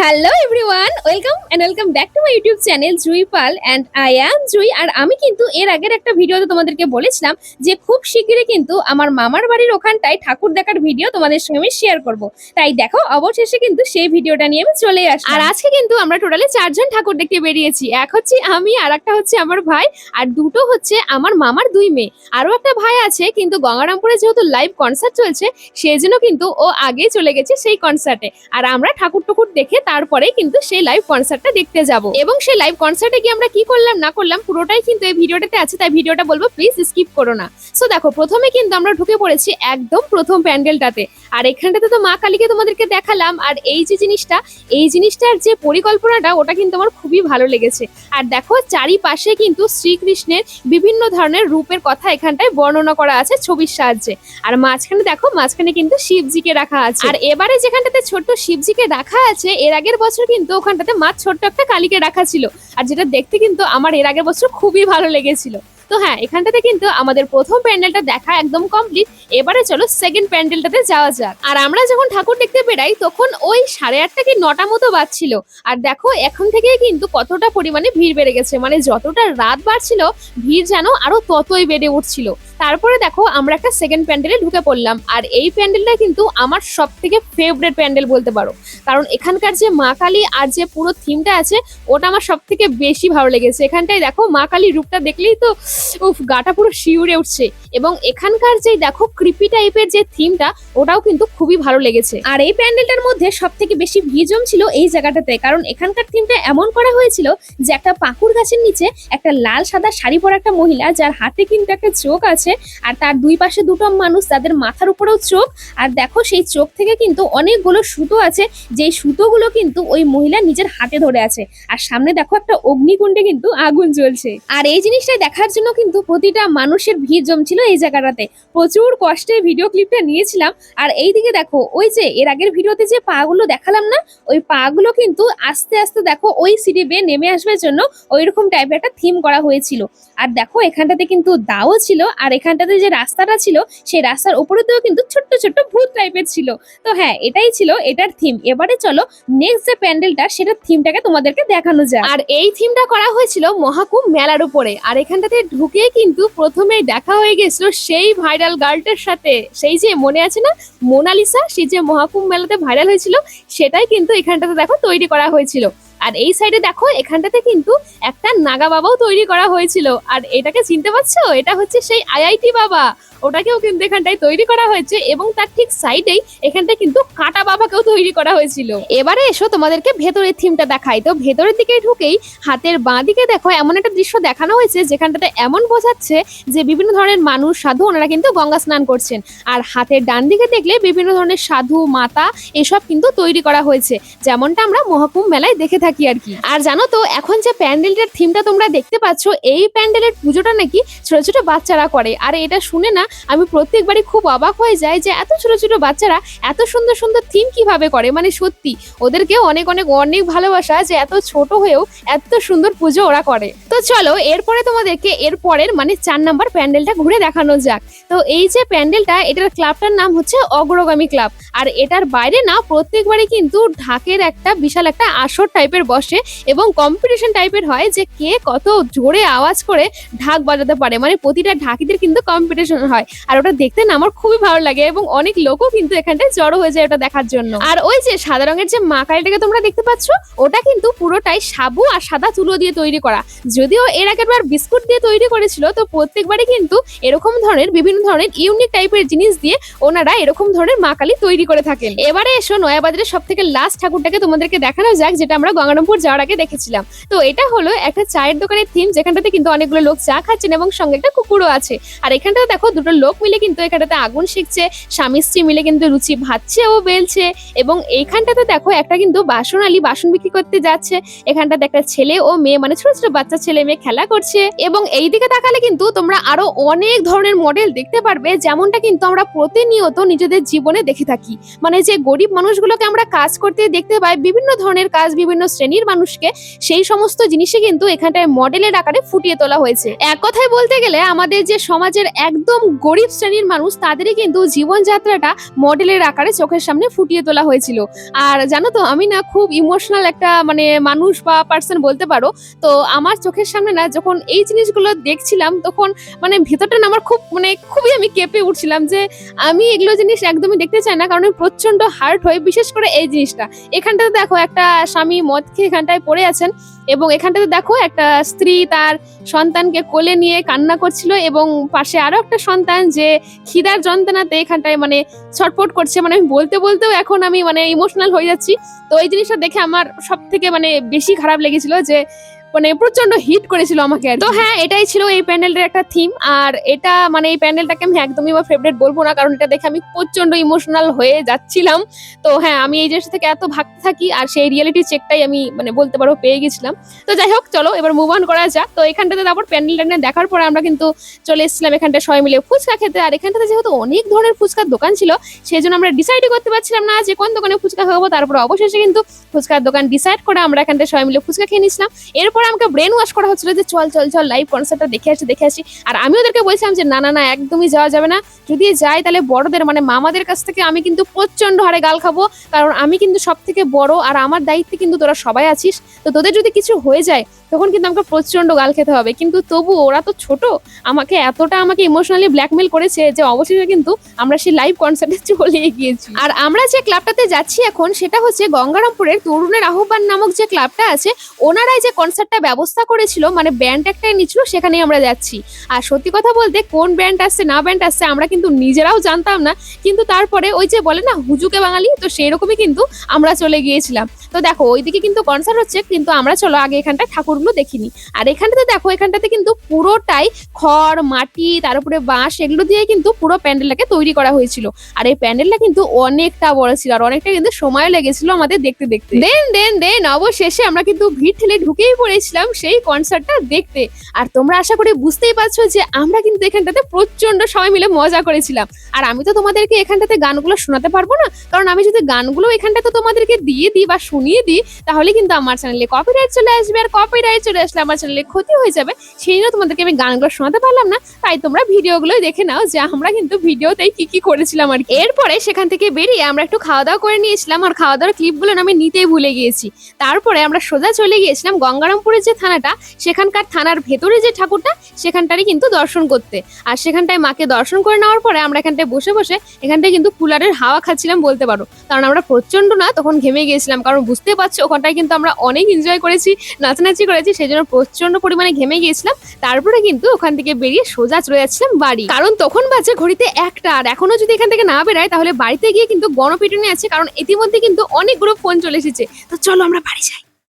Hello everyone, welcome back to my YouTube channel Jui Pal and I am Jui. আর আমি কিন্তু এর আগের একটা ভিডিওতে তোমাদেরকে বলেছিলাম যে খুব শিগগিরই কিন্তু আমার মামার বাড়ির ওখানটায় ঠাকুর দেখার ভিডিও তোমাদের সঙ্গে আমি শেয়ার করব। তাই দেখো অবশেষে কিন্তু সেই ভিডিওটা নিয়ে আমি চলে আসি। আর আজকে কিন্তু আমরা টোটালি 4জন ঠাকুর দেখতে বেরিয়েছি। এক হচ্ছে আমি, আর একটা হচ্ছে আমার ভাই, আর দুটো হচ্ছে আমার মামার 2 মেয়ে। আরো একটা ভাই আছে, কিন্তু গঙ্গারামপুরে যেহেতু লাইভ কনসার্ট চলছে সেই জন্য কিন্তু ও আগেই চলে গেছে সেই কনসার্টে। আর আমরা ঠাকুর টুকুর দেখে তারপরে কিন্তু সেই লাইভ কনসার্টটা দেখতে যাব। এবং সেই লাইভ কনসার্টে গিয়ে আমরা কি করলাম না করলাম পুরোটাই কিন্তু এই ভিডিওটাতে আছে, তাই ভিডিওটা বলবো প্লিজ স্কিপ করো না। সো দেখো, প্রথমে কিন্তু আমরা ঢুকে পড়েছি একদম প্রথম প্যান্ডেলটাতে। আর এখানটাতে তো মা কালীকে তোমাদেরকে দেখালাম। আর এই যে জিনিসটার যে পরিকল্পনাটা, ওটা কিন্তু আমার খুবই ভালো লেগেছে। আর দেখো চারিপাশে কিন্তু শ্রীকৃষ্ণের বিভিন্ন ধরনের রূপের কথা এখানটায় বর্ণনা করা আছে ছবির সাহায্যে। আর মাঝখানে দেখো, মাঝখানে কিন্তু শিবজিকে রাখা আছে। আর এবারে যেখানটাতে ছোট্ট শিবজিকে রাখা আছে, এর আগের বছর কিন্তু ওখানটাতে মা ছোট্ট একটা কালীকে রাখা ছিল। আর যেটা দেখতে কিন্তু আমার এর আগের বছর খুবই ভালো লেগেছিল। তো হ্যাঁ, এখানটাতে কিন্তু আমাদের প্রথম প্যান্ডেলটা দেখা একদম কমপ্লিট। এবারে চলো সেকেন্ড প্যান্ডেলটাতে যাওয়া যাক। আর আমরা যখন ঠাকুর দেখতে বেরাই তখন ওই 8:30 কি 9টা মতো বাজছিল। আর দেখো এখন থেকেই কিন্তু কতটা পরিমাণে ভিড় বেড়ে গেছে, মানে যতটা রাত বাড়ছিল ভিড় যেন আরো ততই বেড়ে উঠছিল। তারপরে দেখো আমরা একটা সেকেন্ড প্যান্ডেলে ঢুকে পড়লাম। আর এই প্যান্ডেলটা কিন্তু আমার সব থেকে ফেভারিট প্যান্ডেল বলতে পারো, কারণ এখানকার যে মা কালী আর যে পুরো থিমটা আছে ওটা আমার সব থেকে বেশি ভালো লেগেছে। এখানটায় দেখো মা কালীর রূপটা দেখলেই তো গাটা পুরো শিউরে উঠছে। এবং এখানকার যে দেখো ক্রিপি টাইপের যে থিমটা, ওটাও কিন্তু খুবই ভালো লেগেছে। আর এই প্যান্ডেলটার মধ্যে সব থেকে বেশি ভিড় জমছিল এই জায়গাটাতে, কারণ এখানকার থিমটা এমন করা হয়েছিল যে একটা পাকুড় গাছের নিচে একটা লাল সাদা শাড়ি পরা একটা মহিলা, যার হাতে কিন্তু একটা চোখ আছে, আর তার দুই পাশে দুটো মানুষ, তাদের মাথার উপরেও চোখ। আর দেখো সেই চোখ থেকে কিন্তু অনেকগুলো সুতো আছে, যেই সুতোগুলো কিন্তু ওই মহিলা নিজের হাতে ধরে আছে। আর সামনে দেখো একটা অগ্নিকুণ্ডে কিন্তু আগুন জ্বলছে। আর এই জিনিসটা দেখার জন্য কিন্তু প্রতিটা মানুষের ভিড় জমছিল এই জায়গাটাতে। প্রচুর কষ্টে ভিডিও ক্লিপটা নিয়েছিলাম। আর এইদিকে দেখো, ওই যে এর আগের ভিডিওতে যে পাগুলো দেখালাম না, ওই পাগুলো কিন্তু আস্তে আস্তে দেখো ওই সিঁড়ি বেয়ে নেমে আসবার জন্য ওইরকম টাইপের একটা থিম করা হয়েছিল। আর দেখো এখানটাতে কিন্তু দাও ছিল, আর এখানটাতে যে রাস্তাটা ছিল সেই রাস্তার উপরেতেও কিন্তু ছোট্ট ছোট্ট ভূত টাইপের ছিল। তো হ্যাঁ, এটাই ছিল এটার থিম। এবারে চলো নেক্সট যে প্যান্ডেলটা, সেটার থিমটাকে তোমাদেরকে দেখানো যায়। আর এই থিমটা করা হয়েছিল মহাকুম্ভ মেলার উপরে। আর এখানটাতে ঢুকে কিন্তু প্রথমেই দেখা হয়ে গেছিল সেই ভাইরাল গার্লটার সাথে, সেই যে মনে আছে না মোনালিসা, সেই যে মহাকুম্ভ মেলাতে ভাইরাল হয়েছিল, সেটাই কিন্তু এখানটাতে দেখো তৈরি করা হয়েছিল। আর এই সাইডে দেখো এখানটাতে কিন্তু একটা নাগা বাবাও তৈরি করা হয়েছিল। আর এটাকে চিনতে পারছো? এটা হচ্ছে সেই আইআইটি বাবা, ওটাকেও কিন্তু এখানটায় তৈরি করা হয়েছে। এবং তার ঠিক সাইডেই এখানটায় কিন্তু কাটা বাবাকেও তৈরি করা হয়েছিল। এবারে এসো তোমাদেরকে ভেতরের থিমটা দেখাই। তো ভেতরের দিকে ঢুকেই হাতের বাঁ দিকে দেখো এমন একটা দৃশ্য দেখানো হয়েছে, যেখানটাতে এমন বোঝাচ্ছে যে বিভিন্ন ধরনের মানুষ, সাধু, ওনারা কিন্তু গঙ্গা স্নান করছেন। আর হাতের ডান দিকে দেখলে বিভিন্ন ধরনের সাধু, মাতা, এসব কিন্তু তৈরি করা হয়েছে, যেমনটা আমরা মহাকুম্ভ মেলায় দেখে থাকি আর কি। আর জানো তো, এখন যে প্যান্ডেলটার থিমটা তোমরা দেখতে পাচ্ছ, এই প্যান্ডেলের পুজোটা নাকি ছোট ছোট বাচ্চারা করে। আর এটা শুনে না আমি প্রত্যেকবারই খুব অবাক হয়ে যাই যে এত ছোট ছোট বাচ্চারা এত সুন্দর সুন্দর থিম কিভাবে করে। মানে সত্যি ওদেরকে অনেক অনেক অনেক ভালোবাসা যে এত ছোট হয়েও এত সুন্দর পুজো ওরা করে। তো চলো এরপরে তোমাদেরকে এরপরের মানে 4 নাম্বার প্যান্ডেলটা ঘুরে দেখানো যাক। তো এই যে প্যান্ডেলটা, এটার ক্লাবটার নাম হচ্ছে অগ্রগামী ক্লাব। আর এটার বাইরে না প্রত্যেকবারই কিন্তু ঢাকের একটা বিশাল একটা আসর টাইপের বসে এবং কম্পিটিশন টাইপের হয় যে কে কত জোরে আওয়াজ করে ঢাক বাজাতে পারে। মানে প্রতিটা ঢাকিদের কিন্তু কম্পিটিশন হয়। আর ওটা দেখতে না আমার খুবই ভালো লাগে এবং অনেক লোকও কিন্তু এখানটায় জড়ো হয়ে যায় ওটা দেখার জন্য। আর ওই যে সাদা রঙের যে মা কালীটাকে তোমরা দেখতে পাচ্ছ, ওটা কিন্তু পুরোটাই সাবু আর সাদা তুলো দিয়ে তৈরি করা। যদিও এর আগের বার বিস্কুট দিয়ে তৈরি করেছিল, তো প্রত্যেকবারই কিন্তু এরকম ধরনের বিভিন্ন ধরনের ইউনিক টাইপের জিনিস দিয়ে ওনারা এরকম ধরনের মা কালী তৈরি করে থাকেন। এবারে এসো নয়াবাজারের সব থেকে লাস্ট ঠাকুরটাকে তোমাদেরকে দেখানো যাক, যেটা আমরা গঙ্গারামপুর যাওয়ার আগে দেখেছিলাম। তো এটা হলো একটা চায়ের দোকানের থিম, যেখানটাতে কিন্তু অনেকগুলো লোক চা খাচ্ছেন এবং সঙ্গে একটা কুকুরও আছে। আর এখানটাতে দেখো দুটো লোক মিলে কিন্তু এখানটাতে আগুন শিখছে, স্বামী স্ত্রী মিলে কিন্তু লুচি ভাজছে ও বেলছে। এবং এইখানটাতে দেখো একটা কিন্তু বাসন বাসন বিক্রি করতে যাচ্ছে। এখানটাতে একটা ছেলে ও মেয়ে, মানে ছোট ছোট বাচ্চা ছেলে মেয়ে খেলা করছে। এবং এই দিকে তাকালে কিন্তু তোমরা আরো অনেক ধরনের মডেল দেখতে পারবে, যেমনটা কিন্তু আমরা প্রতিনিয়ত নিজেদের জীবনে দেখে থাকি। মানে যে গরিব মানুষগুলোকে আমরা কাজ করতে দেখতে পাই, বিভিন্ন ধরনের কাজ, বিভিন্ন শ্রেণীর মানুষকে সেই সমস্ত জিনিসে কিন্তু এখানটায় মডেলের আকারে ফুটিয়ে তোলা হয়েছে। এক কথায় বলতে গেলে আমাদের যে সমাজের একদম গরিব শ্রেণীর মানুষ তাদেরই কিন্তু জীবনযাত্রাটা মডেলের আকারে চোখের সামনে ফুটিয়ে তোলা হয়েছিল। আর জানো তো আমি না খুব ইমোশনাল একটা মানে মানুষ বা পার্সন বলতে পারো। তো আমার চোখের সামনে না যখন এই জিনিসগুলো দেখছিলাম তখন মানে ভেতরটা না আমার খুবই আমি কেঁপে উঠছিলাম যে আমি এগুলো জিনিস একদমই দেখতে চাই না, কারণ আমি প্রচন্ড হার্ট হয়ে, বিশেষ করে এই জিনিসটা। এখানটাতে দেখো একটা স্বামী মদ খেয়ে এখানটায় পড়ে আছেন এবং এখানটাতে দেখো একটা স্ত্রী তার সন্তানকে কোলে নিয়ে কান্না করছিল এবং পাশে আরো একটা সন্তান যে খিদার যন্ত্রণাতে এখানটায় মানে ছটফট করছে। মানে আমি বলতে বলতেও এখন আমি মানে ইমোশনাল হয়ে যাচ্ছি। তো এই জিনিসটা দেখে আমার সব থেকে মানে বেশি খারাপ লেগেছিল যে মানে প্রচন্ড হিট করেছিল আমাকে। তো হ্যাঁ, এটাই ছিল এই প্যান্ডেলটার একটা থিম। আর এটা মানে এই প্যান্ডেলটাকে আমি একদমই আমার ফেভারিট বলবো না, কারণ এটা দেখে আমি প্রচন্ড ইমোশনাল হয়ে যাচ্ছিলাম। তো হ্যাঁ, আমি এই জিনিস থেকে এত ভাগতে থাকি আর সেই রিয়েলিটি চেকটাই আমি মানে বলতে পারো পেয়ে গেছিলাম। তো যাই হোক, চলো এবার মুভ অন করা যাক। তো এখানটাতে তারপর প্যান্ডেলটা দেখার পরে আমরা কিন্তু চলে এসেছিলাম এখানটা সবাই মিলে ফুচকা খেতে। আর এখানটাতে যেহেতু অনেক ধরনের ফুচকার দোকান ছিল সেই জন্য আমরা ডিসাইডই করতে পারছিলাম না যে কোন দোকানে ফুচকা খাবো। তারপর অবশেষে কিন্তু ফুচকার দোকান ডিসাইড করে আমরা এখানটা সবাই মিলে ফুচকা খেয়ে নিয়েছিলাম। এরপর আমাকে ব্রেন ওয়াশ করা হচ্ছিল যে চল চল চল লাইভ কনসার্টটা দেখে আসি। আর আমি ওদেরকে বলছিলাম যে না না না, একদমই যাওয়া যাবে না। যদি যাই তাহলে বড়দের মানে মামাদের কাছ থেকে আমি কিন্তু প্রচন্ড হারে গাল খাবো, কারণ আমি কিন্তু সব থেকে বড় আর আমার দায়িত্বে কিন্তু তোরা সবাই আছিস। তো তোদের যদি কিছু হয়ে যায় তখন কিন্তু আমাকে প্রচন্ড গাল খেতে হবে। কিন্তু তবু ওরা তো ছোট, আমাকে ইমোশনালি ব্ল্যাকমেল করেছে যে অবশেষে কিন্তু আমরা সেই লাইভ কনসার্টে চলে গিয়েছি। আর আমরা যে ক্লাবটাতে যাচ্ছি এখন সেটা হচ্ছে গঙ্গারামপুরের তরুণের আহ্বান নামক যে ক্লাবটা আছে, ওনারাই যে কনসার্টটা ব্যবস্থা করেছিল, মানে ব্যান্ড একটাই নিচ্ছিল, সেখানেই আমরা যাচ্ছি। আর সত্যি কথা বলতে কোন ব্যান্ড আসছে না ব্যান্ড আসছে আমরা কিন্তু নিজেরাও জানতাম না, কিন্তু তারপরে ওই যে বলে না হুজুকে বাঙালি, তো সেই রকমই কিন্তু আমরা চলে গিয়েছিলাম। তো দেখো ওইদিকে কিন্তু কনসার্ট হচ্ছে, কিন্তু আমরা চলো আগে এখানটায় ঠাকুরগুলো দেখিনি। আর এখানটাতে দেখো এখানটাতে কিন্তু পুরোটাই খড় মাটি তার উপরে বাঁশ এগুলো দিয়ে কিন্তু পুরো প্যান্ডেলটাকে তৈরি করা হয়েছিল। আর এই প্যান্ডেলটা কিন্তু অনেকটা বড় ছিল আর অনেকটা কিন্তু সময় লেগেছিল আমাদের দেখতে দেখতে। দেন অবশেষে আমরা কিন্তু ভিড় ঠেলে ঢুকেই পড়েছিলাম সেই কনসার্টটা দেখতে। আর তোমরা আশা করি বুঝতেই পারছো যে আমরা কিন্তু এখানটাতে প্রচন্ড সবাই মিলে মজা করেছিলাম। আর আমি তো তোমাদেরকে এখানটাতে গানগুলো শোনাতে পারবো না, কারণ আমি যদি গানগুলো এখানটাতে তোমাদেরকে দিয়ে দিই বা শুনিয়ে দিই তাহলে কিন্তু আমার চ্যানেলে কপিরাইট চলে আসবে, আর কপিরাইট চলে আসলে আমার চ্যানেলে ক্ষতি হয়ে যাবে। সেই জন্য তোমাদেরকে আমি গানগুলো শোনাতে পারলাম না। তাই তোমরা ভিডিওগুলোই দেখে নাও যে আমরা কিন্তু ভিডিওতেই কি করেছিলাম। আর এরপরে সেখান থেকে বেরিয়ে আমরা একটু খাওয়া দাওয়া করে নিয়েছিলাম, আর খাওয়া দাওয়ার ক্লিপগুলো আমি নিতেই ভুলে গিয়েছি। তারপরে আমরা সোজা চলে গিয়েছিলাম গঙ্গারামপুরের যে থানাটা, সেখানকার থানার ভেতরে যে ঠাকুরটা সেখানটারই কিন্তু দর্শন করতে। আর সেখানটায় মাকে দর্শন করে নেওয়ার পরে আমরা এখানটায় বসে বসে এখানটায় কিন্তু কুলারের হাওয়া খাচ্ছিলাম বলতে পারো, কারণ আমরা প্রচন্ড না তখন ঘেমে গিয়েছিলাম। কারণ বুঝতে পারছো ওখানটায় কিন্তু আমরা অনেক এনজয় করেছি, নাচানাচি করেছি, সেই জন্য প্রচন্ড পরিমাণে ঘেমে গিয়েছিলাম। তারপরে কিন্তু ওখান থেকে বেরিয়ে সোজা চলে যাচ্ছিলাম বাড়ি, কারণ তখন বাজে ঘড়িতে 1টা। আর এখনো যদি এখান থেকে না বেরায় তাহলে বাড়িতে গিয়ে কিন্তু গণপিটুনি আছে, কারণ ইতিমধ্যে কিন্তু অনেকগুলো ফোন চলে এসেছে। তো চলো আমরা বাড়ি যাই।